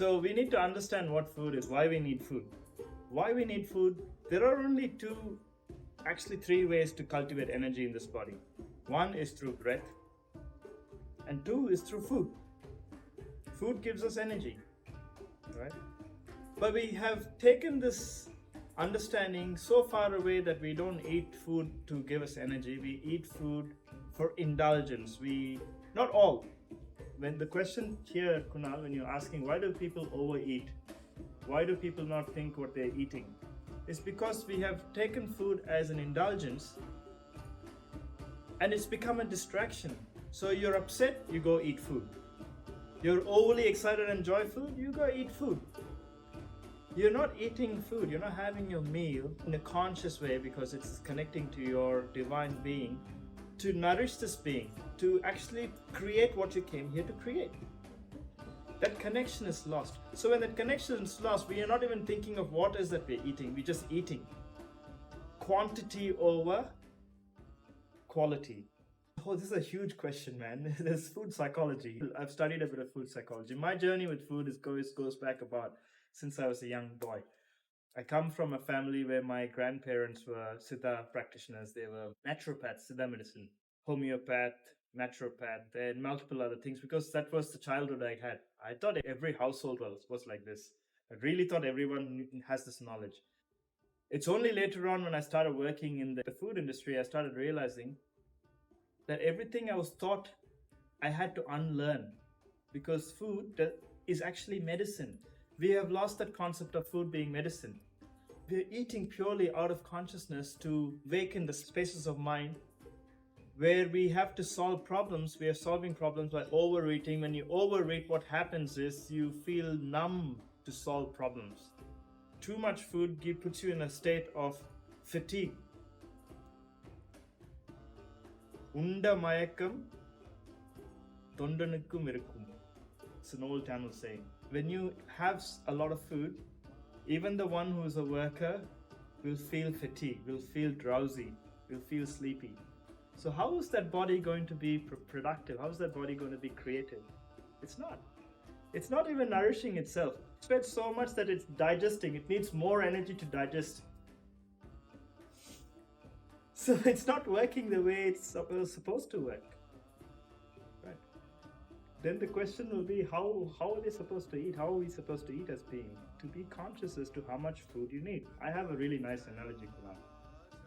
So we need to understand what food is, why we need food. Why we need food? There are only three ways to cultivate energy in this body. One is through breath, and two is through food. Food gives us energy, right? But we have taken this understanding so far away that we don't eat food to give us energy. We eat food for indulgence. Not all. When the question here, Kunal, when you're asking why do people overeat, why do people not think what they're eating, it's because we have taken food as an indulgence and it's become a distraction. So you're upset, you go eat food. You're overly excited and joyful, you go eat food. You're not eating food, you're not having your meal in a conscious way because it's connecting to your divine being to nourish this being, to actually create what you came here to create. That connection is lost. So when that connection is lost, we are not even thinking of what is that we're eating, we're just eating. Quantity over quality. Oh, this is a huge question, man. There's food psychology. I've studied a bit of food psychology. My journey with food goes back about since I was a young boy. I come from a family where my grandparents were Siddha practitioners. They were naturopaths, Siddha medicine, homeopath, naturopath, and multiple other things because that was the childhood I had. I thought every household was like this. I really thought everyone has this knowledge. It's only later on when I started working in the food industry, I started realizing that everything I was taught, I had to unlearn because food is actually medicine. We have lost that concept of food being medicine. We're eating purely out of consciousness to waken the spaces of mind where we have to solve problems. We are solving problems by overeating. When you overeat, what happens is you feel numb to solve problems. Too much food puts you in a state of fatigue. Unda mayakam tondanukkum irukkum. It's an old Tamil saying. When you have a lot of food, even the one who's a worker will feel fatigued, will feel drowsy, will feel sleepy. So how is that body going to be productive? How is that body going to be creative? It's not. It's not even nourishing itself. It's fed so much that it's digesting. It needs more energy to digest. So it's not working the way it's supposed to work. Right. Then the question will be, how are they supposed to eat? How are we supposed to eat as beings? To be conscious as to how much food you need. I have a really nice analogy for that.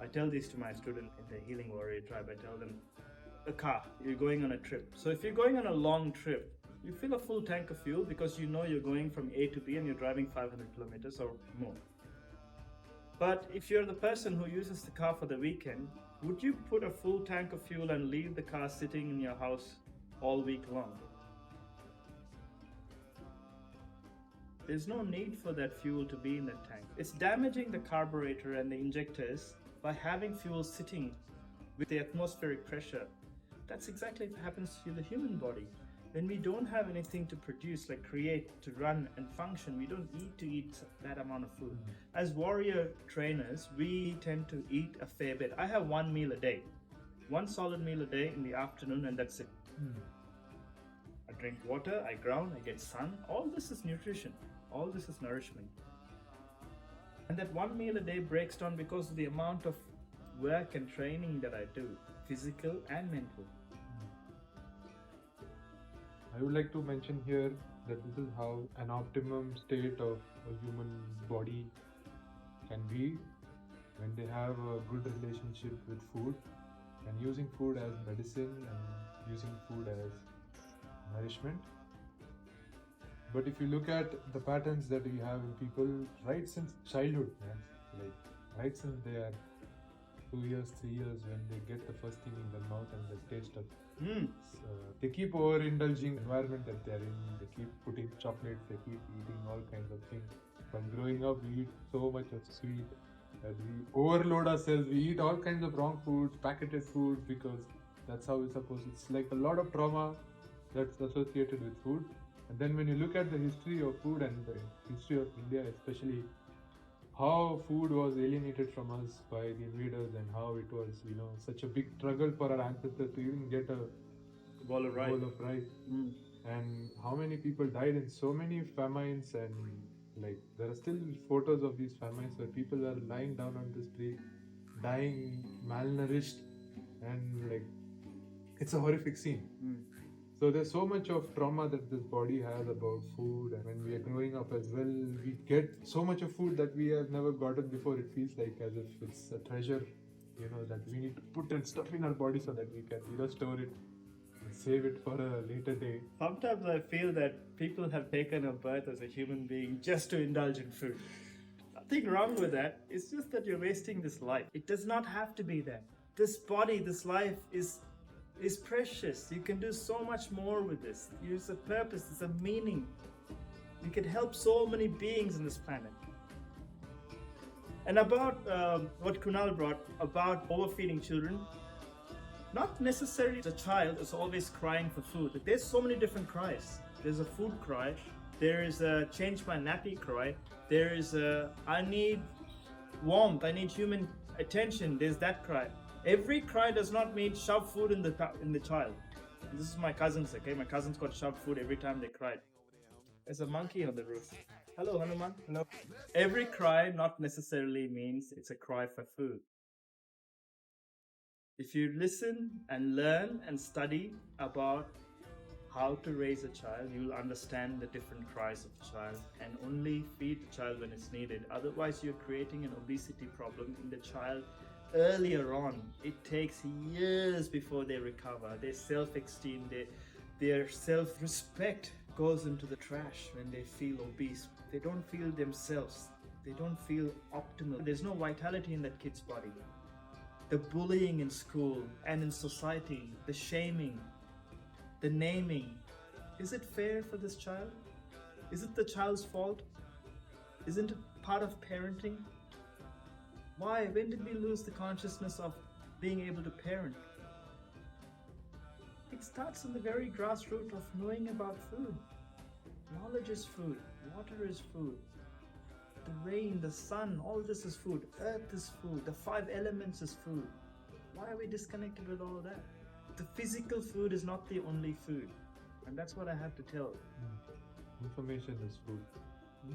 I tell this to my student in the Healing Warrior tribe. I tell them, a car, you're going on a trip. So if you're going on a long trip, you fill a full tank of fuel because you know you're going from A to B and you're driving 500 kilometers or more. But if you're the person who uses the car for the weekend, would you put a full tank of fuel and leave the car sitting in your house all week long? There's no need for that fuel to be in that tank. It's damaging the carburetor and the injectors by having fuel sitting with the atmospheric pressure. That's exactly what happens to the human body. When we don't have anything to produce, like create, to run and function, we don't need to eat that amount of food. As warrior trainers, we tend to eat a fair bit. I have one meal a day. One solid meal a day in the afternoon, and that's it. I drink water, I ground, I get sun. All this is nutrition. All this is nourishment. And that one meal a day breaks down because of the amount of work and training that I do, physical and mental. I would like to mention here that this is how an optimum state of a human body can be when they have a good relationship with food and using food as medicine and using food as nourishment. But if you look at the patterns that we have in people right since childhood, like right since they are 2 years, 3 years, when they get the first thing in their mouth and the taste of they keep overindulging environment that they're in. They keep putting chocolates, they keep eating all kinds of things. From growing up, we eat so much of sweet that we overload ourselves. We eat all kinds of wrong foods, packeted foods, because that's how it's supposed to. It's like a lot of trauma that's associated with food. And then when you look at the history of food and the history of India, especially how food was alienated from us by the invaders and how it was, such a big struggle for our ancestors to even get a bowl of rice. and how many people died in so many famines, and like there are still photos of these famines where people are lying down on the street dying malnourished, and like it's a horrific scene. So there's so much of trauma that this body has about food, and when we are growing up as well, we get so much of food that we have never gotten before. It feels like as if it's a treasure, that we need to put and stuff in our body so that we can store it and save it for a later day. Sometimes I feel that people have taken a birth as a human being just to indulge in food. Nothing wrong with that. It's just that you're wasting this life. It does not have to be that. This body, this life is precious. You can do so much more with this. There's a purpose, there's a meaning. You can help so many beings in this planet. And about what Kunal brought about overfeeding children, not necessarily the child is always crying for food. There's so many different cries. There's a food cry, there is a change my nappy cry, there is a I need warmth, I need human attention, there's that cry. Every cry does not mean shove food in the child. This is my cousins, okay? My cousins got shoved food every time they cried. There's a monkey on the roof. Hello, Hanuman. Hello. Every cry not necessarily means it's a cry for food. If you listen and learn and study about how to raise a child, you'll understand the different cries of the child and only feed the child when it's needed. Otherwise, you're creating an obesity problem in the child earlier on. It takes years before they recover. Their self-esteem, their self-respect goes into the trash when they feel obese. They don't feel themselves. They don't feel optimal. There's no vitality in that kid's body. The bullying in school and in society, the shaming, the naming. Is it fair for this child? Is it the child's fault? Isn't it part of parenting? Why? When did we lose the consciousness of being able to parent? It starts in the very grassroots of knowing about food. Knowledge is food. Water is food. The rain, the sun, all this is food. Earth is food. The 5 elements is food. Why are we disconnected with all of that? The physical food is not the only food. And that's what I have to tell. Information is food.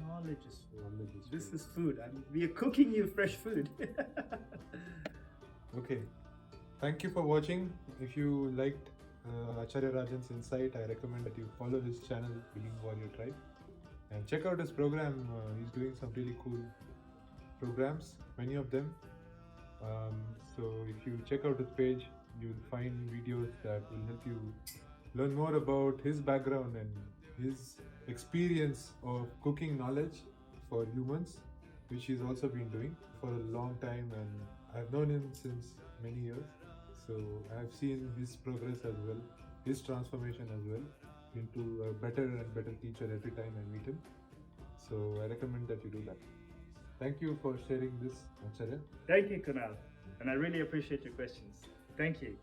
Knowledge is food. Knowledge is This food. is food. We are cooking you fresh food. Okay. Thank you for watching. If you liked Acharya Rajan's insight, I recommend that you follow his channel, Healing Warrior Tribe, and check out his program. He's doing some really cool programs, many of them. So if you check out his page, you'll find videos that will help you learn more about his background and his experience of cooking knowledge for humans, which he's also been doing for a long time, and I've known him since many years. So I've seen his progress as well, his transformation as well into a better and better teacher every time I meet him. So I recommend that you do that. Thank you for sharing this, Acharya. Thank you, Kunal. And I really appreciate your questions. Thank you.